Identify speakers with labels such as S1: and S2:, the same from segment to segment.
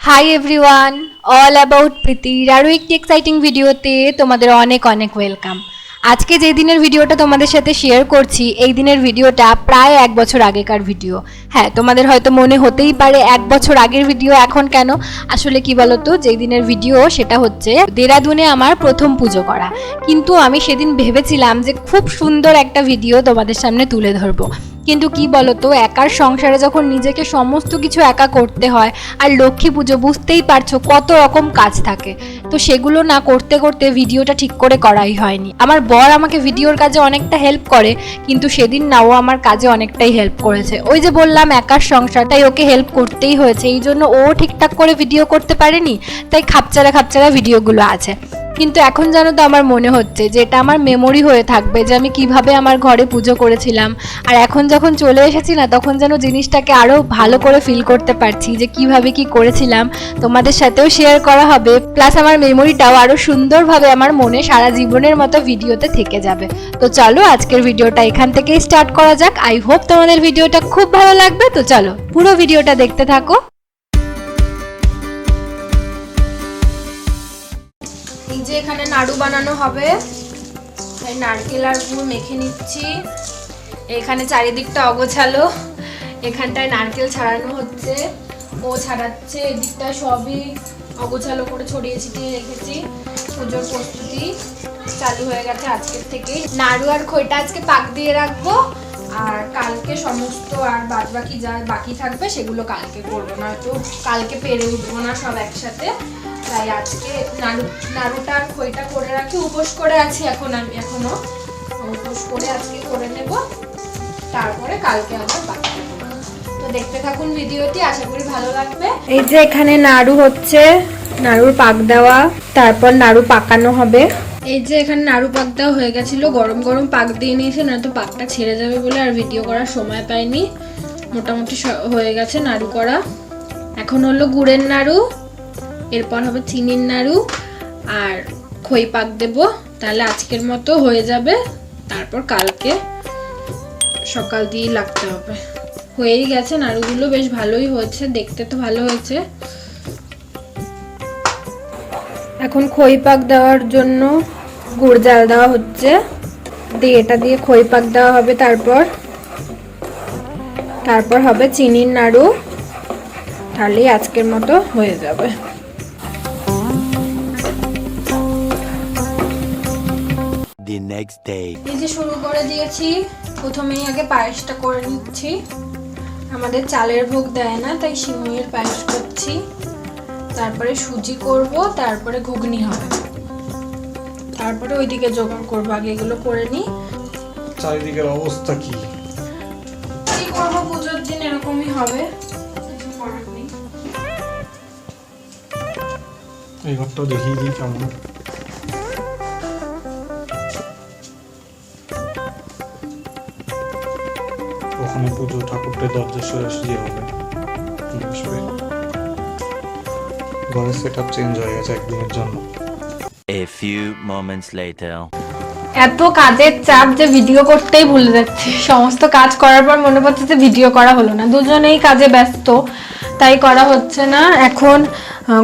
S1: Hi everyone, all about প্রীতির আরও একটি এক্সাইটিং ভিডিওতে তোমাদের অনেক অনেক ওয়েলকাম। আজকে যে দিনের ভিডিওটা তোমাদের সাথে শেয়ার করছি, এই দিনের ভিডিওটা প্রায় 1 বছর আগেকার ভিডিও। হ্যাঁ, তোমাদের হয়তো মনে হতেই পারে 1 বছর আগের ভিডিও এখন কেন। আসলে কি বলতো, যেই দিনের ভিডিও সেটা হচ্ছে দেরাদুনে আমার প্রথম পুজো করা। কিন্তু আমি সেদিন ভেবেছিলাম যে খুব সুন্দর একটা ভিডিও তোমাদের সামনে তুলে ধরবো, কিন্তু কি বলতো, একার সংসারে যখন নিজেকে সমস্ত কিছু একা করতে হয়, আর লক্ষ্মী পুজো বুঝতেই পারছো কত রকম কাজ থাকে, তো সেগুলো না করতে করতে ভিডিওটা ঠিক করে করাই হয়নি। আমার বর আমাকে ভিডিওর কাজে অনেকটা হেল্প করে, কিন্তু সেদিন না ও আমার কাজে অনেকটাই হেল্প করেছে। ওই যে বললাম একার সংসার, তাই ওকে হেল্প করতেই হয়েছে, এই জন্য ও ঠিকঠাক করে ভিডিও করতে পারেনি, তাই খাপচারা খাপচারা ভিডিওগুলো আছে। কিন্তু এখন জানো তো, আমার মনে হচ্ছে যে এটা আমার মেমোরি হয়ে থাকবে, যে আমি কিভাবে আমার ঘরে পুজো করেছিলাম। আর এখন যখন চলে এসেছি না, তখন যেন জিনিসটাকে আরও ভালো করে ফিল করতে পারছি যে কিভাবে কি করেছিলাম, তোমাদের সাথেও শেয়ার করা হবে। প্লাস আমার মেমোরিটাও আরও সুন্দরভাবে আমার মনে সারা জীবনের মতো ভিডিওতে থেকে যাবে। তো চলো আজকের ভিডিওটা এখান থেকেই স্টার্ট করা যাক। আই হোপ তোমাদের ভিডিওটা খুব ভালো লাগবে। তো চলো পুরো ভিডিওটা দেখতে থাকো। এই যে এখানে নাড়ু বানানো হবে, তাই নারকেল আর গুড় মেখে নিচ্ছি। এখানে চারিদিকটা অগোছালো, এখানটায় নারকেল ছাড়ানো হচ্ছে, ও ছাড়াচ্ছে, এদিকটা সবই অগোছালো করে ছড়িয়ে ছিটিয়ে রেখেছি। পুজোর প্রস্তুতি চালু হয়ে গেছে আজকের থেকে। নাড়ু আর খইটা আজকে পাক দিয়ে রাখবো, আর কালকে সমস্ত আর বাদ বাকি যা বাকি থাকবে সেগুলো কালকে করবো, না তো কালকে পেরে উঠবো না সব একসাথে। তাই আজকে নাড়ুটা আর খইটা করে রাখি। উপোস করে আছি এখনো উপোস করে আজকে করে নেব, তারপরে কালকে আবার বাকি। তো দেখতে থাকুন ভিডিওটি, আশা করি ভালো লাগবে। এই যে এখানে নাড়ু হচ্ছে, নাড়ুর পাক দেওয়া, তারপর নাড়ু পাকানো হবে। এই যে এখানে নাড়ু পাক দেওয়া হয়ে গেছিল, গরম গরম পাক দিয়ে নিয়েছে, না তো পাকটা ছেড়ে যাবে বলে আর ভিডিও করার সময় পাইনি। মোটামুটি হয়ে গেছে নাড়ু করা। এখন হলো গুড়ের নাড়ু, এরপর হবে চিনির নাড়ু, আর খই পাক দেব, তাহলে আজকের মতো হয়ে যাবে। তারপর কালকে সকাল দিয়েই লাগতে হবে। হয়েই গেছে, নাড়ুগুলো বেশ ভালোই হয়েছে, দেখতে তো ভালো হয়েছে। এখন খই পাক দেওয়ার জন্য গুড় জাল দেওয়া হচ্ছে, দিয়ে এটা দিয়ে খই পাক দেওয়া হবে। তারপর হবে চিনির নাড়ু, তাহলেই আজকের মতো হয়ে যাবে।
S2: The next day.
S1: এই যে শুরু করে দিয়েছি, প্রথমেই আগে পায়েসটা করে নিচ্ছি। আমাদের চালের ভোগ দেয় না, তাই সিমইয়ের পায়েস করছি। তারপরে সুজি করব, তারপরে ঘুগনি হবে, তারপরে ওইদিকে জোগাড় করবো। আগে এগুলো করে নিই।
S3: চারিদিকের অবস্থা কি
S1: করবো, পুজোর দিন এরকমই হবে।
S3: এই ঘরটাও দেখিয়ে দিই কেমন। ওখানে পুজো ঠাকুরটা দরজা সরাসরি হবে। ঘরের সেটআপ চেঞ্জ হয়ে গেছে একদিনের জন্য।
S2: A few moments later.
S1: এত কাজের চাপ যে ভিডিও করতেই ভুলে যাচ্ছি। সমস্ত কাজ করার পর মনে পড়ছে যে ভিডিও করা হলো না। দুজনেই কাজে ব্যস্ত, তাই করা হচ্ছে না। এখন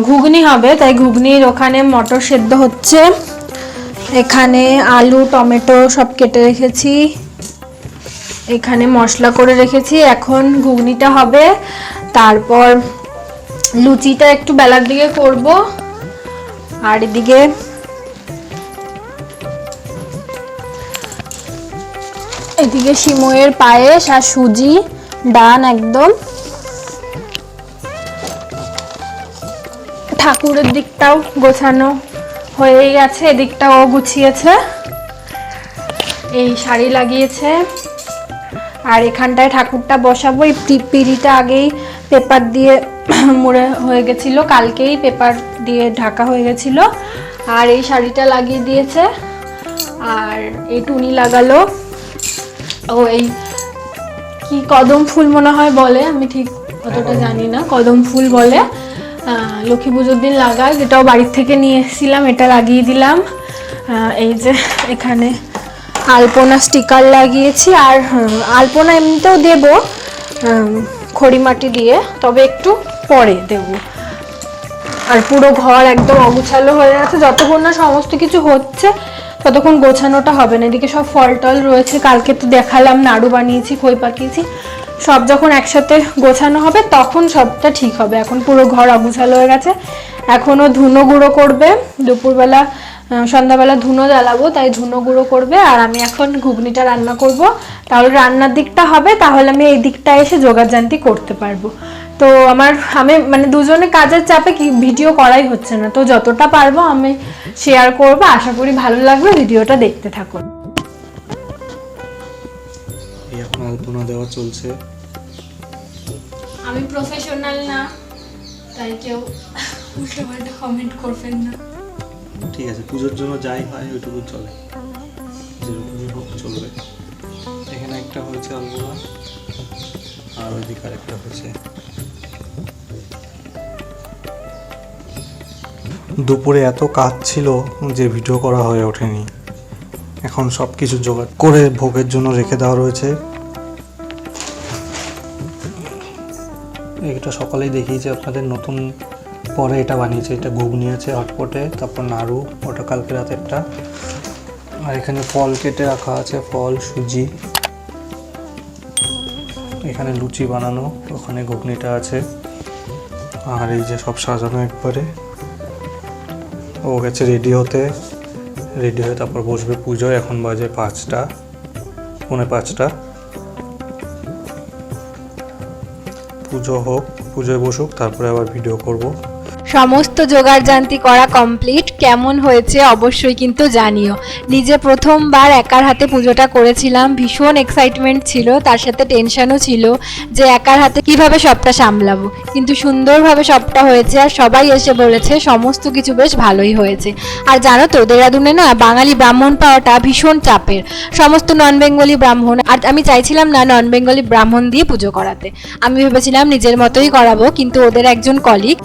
S1: ঘুগনি হবে, তাই ঘুগনির ওখানে মটর সেদ্ধ হচ্ছে। এখানে আলু টমেটো সব কেটে রেখেছি, এখানে মশলা করে রেখেছি। এখন ঘুগনিটা হবে, তারপর লুচিটা একটু বেলার দিকে করব। আর এদিকে সিমইয়ের পায়েস আর সুজি ডান একদম। ঠাকুরের দিকটাও গোছানো হয়ে গেছে, এদিকটাও গুছিয়েছে, এই শাড়ি লাগিয়েছে। আর এখানটায় ঠাকুরটা বসাবো। এই পিঁড়িটা আগেই পেপার দিয়ে মুড়ে হয়ে গেছিল, কালকেই পেপার দিয়ে ঢাকা হয়ে গেছিল। আর এই শাড়িটা লাগিয়ে দিয়েছে, আর এই টুনি লাগালো। ও এই কি কদম ফুল মনে হয় বলে, আমি ঠিক অতটা জানি না, কদম ফুল বলে। লক্ষ্মী পুজোর দিন লাগাই, যেটাও বাড়ির থেকে নিয়ে এসেছিলাম, এটা লাগিয়ে দিলাম। এই যে এখানে আলপনা স্টিকার লাগিয়েছি, আর আলপনা এমনিতেও দেব খড়ি মাটি দিয়ে, তবে একটু পরে দেব। আর পুরো ঘর একদম অগুছালো হয়ে আছে। যতক্ষণ না সমস্ত কিছু হচ্ছে ততক্ষণ গোছানোটা হবে না। এদিকে সব ফল টল রয়েছে, কালকে তো দেখালাম নাড়ু বানিয়েছি, খই পাকিয়েছি, সব যখন একসাথে গোছানো হবে তখন সবটা ঠিক হবে। এখন পুরো ঘর অগুছালো হয়ে গেছে। এখনও ধুনো গুঁড়ো করবে, দুপুরবেলা সন্ধ্যাবেলা ধুনো জ্বালাবো, তাই ধুনো গুঁড়ো করবে। আর আমি এখন ঘুগনিটা রান্না করব, তাহলে রান্নার দিকটা হবে, তাহলে আমি এই দিকটা এসে যোগাযান্তি করতে পারবো। তো আমি মানে দুজনে কাজের চাপে কি ভিডিও করাই হচ্ছে না, তো যতটা পারবো আমি শেয়ার করবো। আশা করি ভালো লাগবে, ভিডিওটা দেখতে থাকুন।
S3: এখন আলপনা দেওয়া চলছে।
S1: আমি প্রফেশনাল না, তাই কেউ উল্টো পাল্টা কমেন্ট করবেন না।
S3: ঠিক আছে, পুজোর জন্য যাই হয় ওইটুকু চলে, যেরকমই হোক চলবে। এখানে একটা হয়েছে আলপনা, আর ওইদিকে আরেকটা হয়েছে। দুপুরে এত কাজ ছিল যে ভিডিও করা হয়ে ওঠেনি। এখন সব কিছু জোগাড় করে ভোগের জন্য রেখে দেওয়া রয়েছে। এটা সকালেই দেখিয়েছি আপনাদের, নতুন পরে এটা বানিয়েছে। এটা ঘুগনি আছে হটপটে, তারপর নাড়ু, ওটা কালকে রাতেরটা। আর এখানে ফল কেটে রাখা আছে, ফল, সুজি। এখানে লুচি বানানো, ওখানে ঘুগনিটা আছে। আর এই যে সব সাজানো একবারে। ও গেছে রেডি হয়ে তারপর বসবে পুজোয়। এখন বাজে 5টা, পৌনে 5টা। পুজো হোক, পুজোয় বসুক, তারপরে আবার ভিডিও করব।
S1: সমস্ত জোগাড়জান্তি করা কমপ্লিট। কেমন হয়েছে অবশ্যই কিন্তু জানিও। নিজে প্রথমবার একার হাতে পুজোটা করেছিলাম, ভীষণ এক্সাইটমেন্ট ছিল, তার সাথে টেনশনও ছিল যে একার হাতে কিভাবে সবটা সামলাবো, কিন্তু সুন্দরভাবে সবটা হয়েছে। আর সবাই এসে বলেছে সমস্ত কিছু বেশ ভালোই হয়েছে। আর জানো তো, দেরাদুনে না বাঙালি ব্রাহ্মণ পাওয়াটা ভীষণ চাপের, সমস্ত নন বেঙ্গলি ব্রাহ্মণ। আর আমি চাইছিলাম না নন বেঙ্গলি ব্রাহ্মণ দিয়ে পুজো করাতে, আমি ভেবেছিলাম নিজের মতোই করাবো। কিন্তু ওদের একজন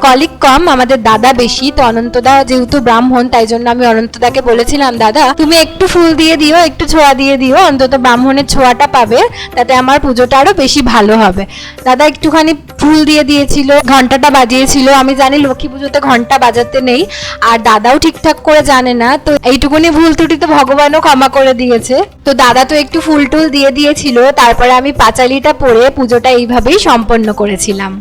S1: কলিগ কম, আমাদের দাদা বেশি। তো অনন্তদা যেহেতু ব্রাহ্মণ, তাই জন্য আমি অনন্তদাকে বলেছিলাম, দাদা তুমি একটু ফুল দিয়ে দিও, একটু ছোঁয়া দিয়ে দিও, অন্তত ব্রাহ্মণের ছোঁয়াটা পাবে, তাতে আমার পুজোটা আরো বেশি ভালো হবে। দাদা একটুখানি ফুল দিয়ে দিয়েছিল, ঘন্টাটা বাজিয়েছিল। আমি জানি লক্ষ্মী পুজোতে ঘন্টা বাজাতে নেই, আর দাদাও ঠিকঠাক করে জানে না, তো এইটুকুনি ভুল ত্রুটি তো ভগবানও ক্ষমা করে দিয়েছে। তো দাদা তো একটু ফুল টুল দিয়ে দিয়েছিল। তারপরে আমি পাঁচালিটা পরে পুজোটা এইভাবেই সম্পন্ন করেছিলাম।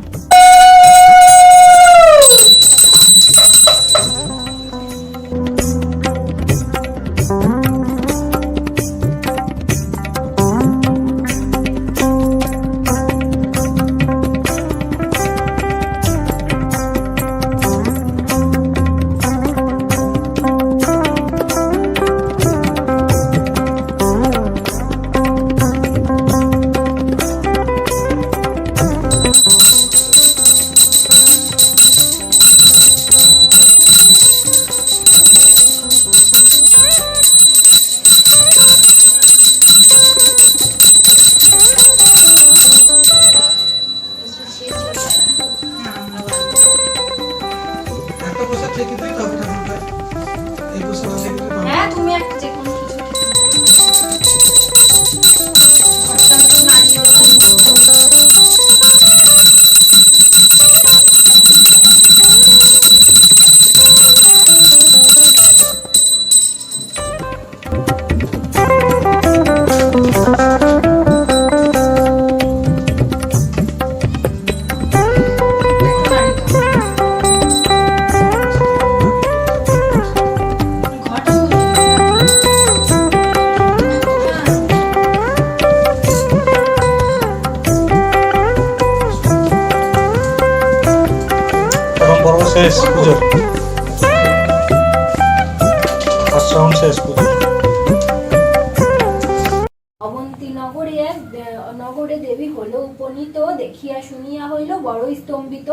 S1: হ্যাঁ, তুমি একটা যে কোনো কিছু ঘরটা তো নাড়িয়ে
S3: শেষ পুজো, ফার্স্ট রাউন্ড শেষ পুজো।
S1: অবন্তী নগরে দেবী হলো উপনীত, দেখিয়া শুনিয়া হইল বড় স্তম্ভিত।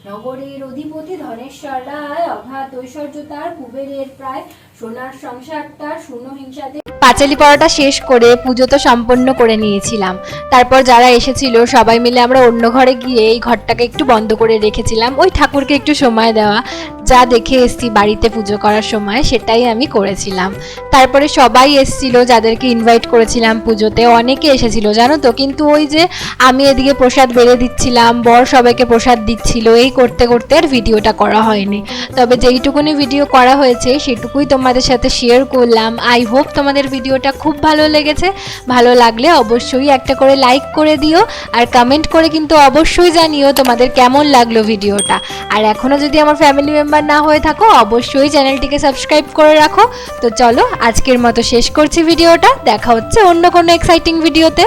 S1: নগরের অধিপতি ধনেশ্বর রায়, অগাধ ঐশ্বর্য তার, কুবেরের প্রায়, সোনার সংসার তার, শূন্য হিংসাতে। পাঁচালি পড়াটা শেষ করে পুজো তো সম্পন্ন করে নিয়েছিলাম। তারপর যারা এসেছিল সবাই মিলে আমরা অন্য ঘরে গিয়ে এই ঘরটাকে একটু বন্ধ করে রেখেছিলাম, ওই ঠাকুরকে একটু সময় দেওয়া। যা দেখে এসেছি বাড়িতে পুজো করার সময় সেটাই আমি করেছিলাম। তারপরে সবাই এসেছিল, যাদেরকে ইনভাইট করেছিলাম পুজোতে অনেকে এসেছিল জানো তো, কিন্তু ওই যে আমি এদিকে প্রসাদ বেড়ে দিচ্ছিলাম, বর সবাইকে প্রসাদ দিচ্ছিল, এই করতে করতে আর ভিডিওটা করা হয়নি। তবে যেইটুকুনি ভিডিও করা হয়েছে সেটুকুই তোমাদের সাথে শেয়ার করলাম। আই হোপ তোমাদের ভিডিওটা খুব ভালো লেগেছে। ভালো লাগলে অবশ্যই একটা করে লাইক করে দিও, আর কমেন্ট করে কিন্তু অবশ্যই জানিও তোমাদের কেমন লাগলো ভিডিওটা। আর এখনও যদি আমার ফ্যামিলি মেম্বার না হয়ে থাকো অবশ্যই চ্যানেলটিকে সাবস্ক্রাইব করে রাখো। তো চলো আজকের মতো শেষ করছি ভিডিওটা, দেখা হচ্ছে অন্য কোনো এক্সাইটিং ভিডিওতে।